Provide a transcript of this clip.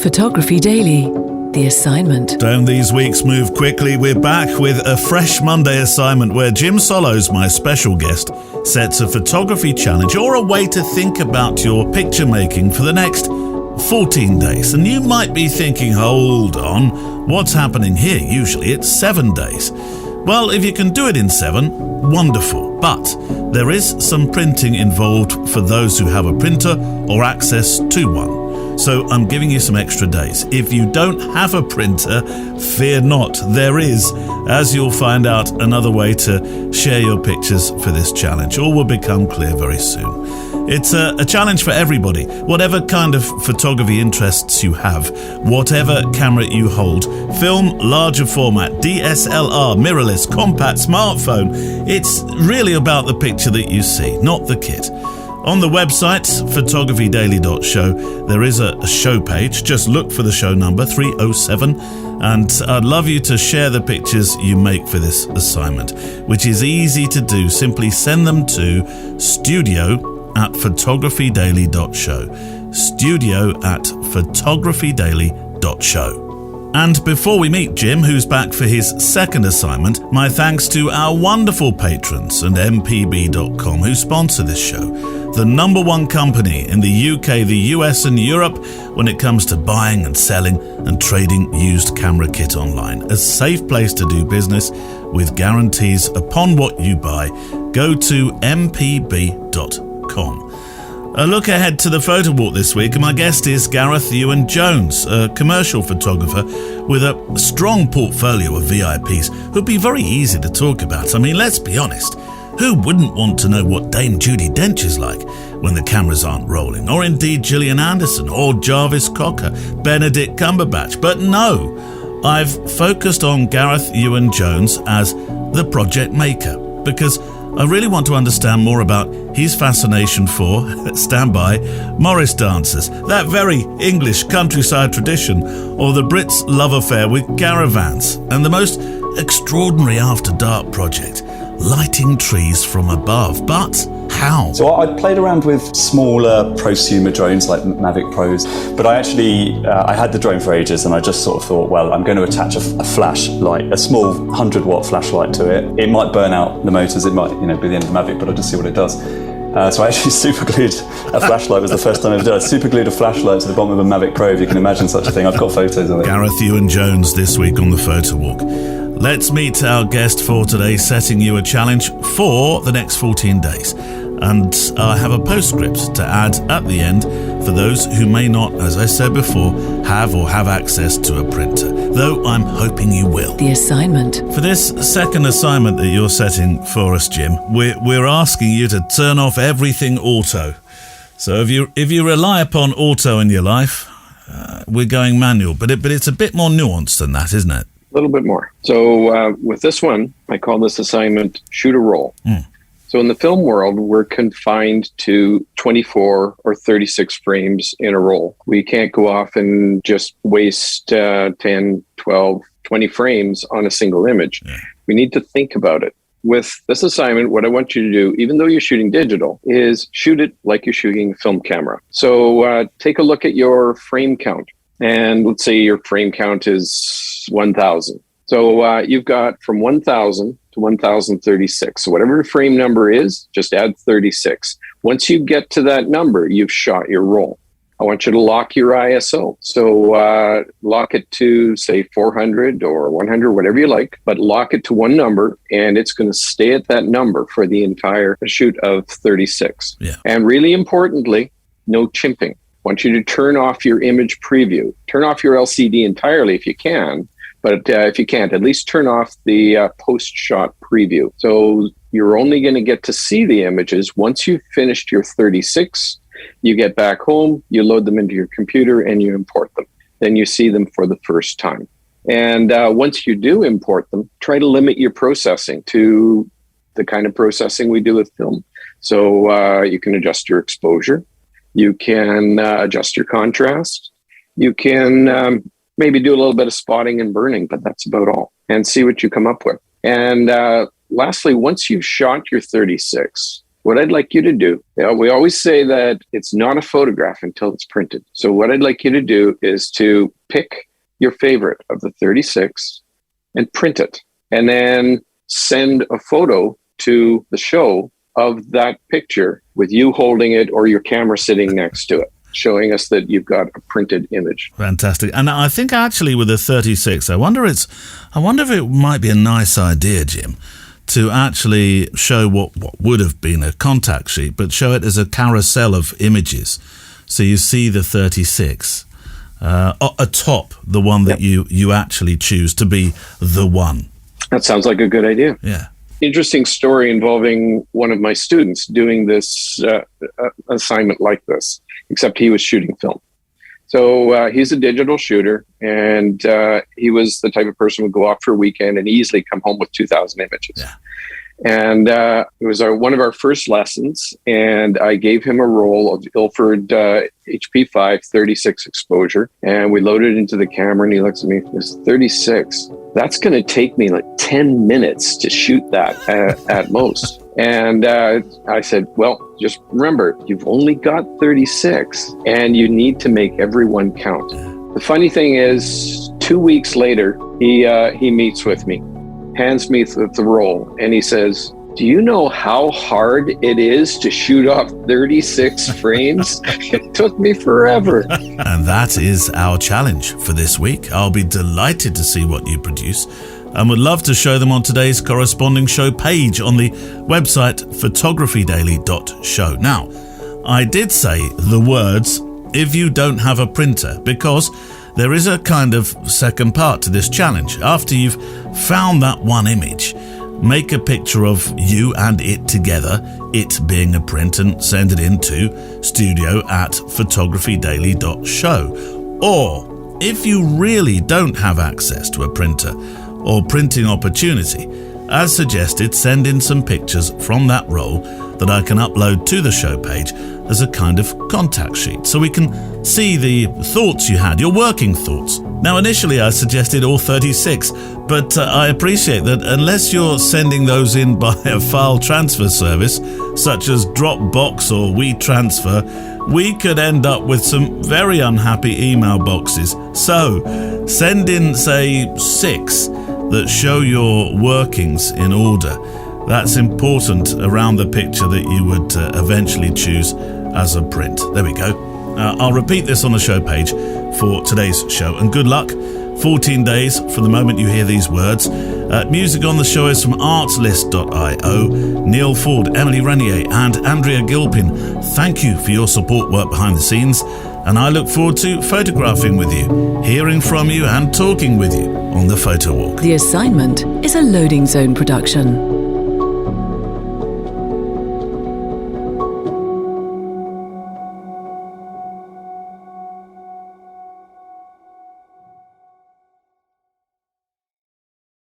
Photography Daily, the assignment. Don't these weeks move quickly? We're back with a fresh Monday assignment where Jim Sollows, my special guest, sets a photography challenge or a way to think about your picture making for the next 14 days. And you might be thinking, hold on, what's happening here? Usually it's 7 days. Well, if you can do it in 7, wonderful. But there is some printing involved for those who have a printer or access to one. So I'm giving you some extra days. If you don't have a printer, fear not, there is, as you'll find out, another way to share your pictures for this challenge. All will become clear very soon. It's a challenge for everybody. Whatever kind of photography interests you have, whatever camera you hold, film, larger format, DSLR, mirrorless, compact, smartphone, it's really about the picture that you see, not the kit. On the website, photographydaily.show, there is a show page. Just look for the show number, 307, and I'd love you to share the pictures you make for this assignment, which is easy to do. Simply send them to studio@photographydaily.show, studio@photographydaily.show. And before we meet Jim, who's back for his second assignment, my thanks to our wonderful patrons and mpb.com who sponsor this show. The number one company in the UK, the US and Europe when it comes to buying and selling and trading used camera kit online. A safe place to do business with guarantees upon what you buy. Go to mpb.com. A look ahead to the photo walk this week, and my guest is Gareth Ewan-Jones, a commercial photographer with a strong portfolio of VIPs who'd be very easy to talk about. I mean, let's be honest, who wouldn't want to know what Dame Judi Dench is like when the cameras aren't rolling? Or indeed Gillian Anderson, or Jarvis Cocker, Benedict Cumberbatch. But no, I've focused on Gareth Ewan-Jones as the project maker, because I really want to understand more about his fascination for, stand by, Morris dancers, that very English countryside tradition, or the Brits' love affair with caravans, and the most extraordinary after dark project, lighting trees from above. But how? So I played around with smaller prosumer drones like Mavic Pros, but I had the drone for ages, and I just sort of thought, well, I'm going to attach a flashlight, a small 100-watt flashlight to it. It might burn out the motors, it might be the end of Mavic, but I'll just see what it does. So I actually superglued a flashlight. Was the first time I ever did it. I superglued a flashlight to the bottom of a Mavic Pro, if you can imagine such a thing. I've got photos of it. Gareth Ewan-Jones this week on the Photo Walk. Let's meet our guest for today, setting you a challenge for the next 14 days. And I have a postscript to add at the end for those who may not, as I said before, have access to a printer, though I'm hoping you will. The assignment. For this second assignment that you're setting for us, Jim, we're asking you to turn off everything auto. So if you rely upon auto in your life, we're going manual, but it's a bit more nuanced than that, isn't it? A little bit more. So with this one, I call this assignment shoot a roll. So in the film world, we're confined to 24 or 36 frames in a roll. We can't go off and just waste 10, 12, 20 frames on a single image. Yeah. We need to think about it. With this assignment, what I want you to do, even though you're shooting digital, is shoot it like you're shooting a film camera. So take a look at your frame count. And let's say your frame count is 1,000. So you've got from 1,000 to 1,036. So whatever your frame number is, just add 36. Once you get to that number, you've shot your roll. I want you to lock your ISO. So lock it to, say, 400 or 100, whatever you like, but lock it to one number, and it's going to stay at that number for the entire shoot of 36. Yeah. And really importantly, no chimping. I want you to turn off your image preview. Turn off your LCD entirely if you can. But if you can't, at least turn off the post-shot preview. So you're only going to get to see the images once you've finished your 36. You get back home, you load them into your computer, and you import them. Then you see them for the first time. And once you do import them, try to limit your processing to the kind of processing we do with film. So you can adjust your exposure. You can adjust your contrast. You can maybe do a little bit of spotting and burning, but that's about all. And see what you come up with. And lastly, once you've shot your 36, what I'd like you to do, we always say that it's not a photograph until it's printed. So what I'd like you to do is to pick your favorite of the 36 and print it, and then send a photo to the show of that picture with you holding it or your camera sitting next to it, showing us that you've got a printed image. Fantastic. And I think actually with the 36, I wonder if it might be a nice idea, Jim, to actually show what would have been a contact sheet, but show it as a carousel of images. So you see the 36 atop the one that you actually choose to be the one. That sounds like a good idea. Yeah. Interesting story involving one of my students doing this assignment like this, except he was shooting film. So he's a digital shooter, and he was the type of person who would go off for a weekend and easily come home with 2,000 images. Yeah. And it was one of our first lessons, and I gave him a roll of Ilford HP5 36 exposure, and we loaded it into the camera, and he looks at me, "It's 36. That's going to take me like 10 minutes to shoot that at most." And I said, "Well, just remember, you've only got 36, and you need to make everyone count." The funny thing is, 2 weeks later, he meets with me, hands me the roll, and he says, "Do you know how hard it is to shoot off 36 frames? It took me forever." And that is our challenge for this week. I'll be delighted to see what you produce and would love to show them on today's corresponding show page on the website photographydaily.show. Now, I did say the words, "if you don't have a printer," because there is a kind of second part to this challenge. After you've found that one image, make a picture of you and it together, it being a print, and send it into studio@photographydaily.show. Or, if you really don't have access to a printer or printing opportunity, as suggested, send in some pictures from that roll that I can upload to the show page as a kind of contact sheet, so we can see the thoughts you had, your working thoughts. Now, initially I suggested all 36, but I appreciate that unless you're sending those in by a file transfer service, such as Dropbox or WeTransfer, we could end up with some very unhappy email boxes. So, send in, say, 6 that show your workings in order. That's important around the picture that you would eventually choose as a print. There we go. I'll repeat this on the show page for today's show, and good luck. 14 days from the moment you hear these words. Music on the show is from artlist.io. Neil Ford, Emily Renier and Andrea Gilpin, thank you for your support work behind the scenes, and I look forward to photographing with you, hearing from you and talking with you on the Photo Walk. The Assignment is a Loading Zone production.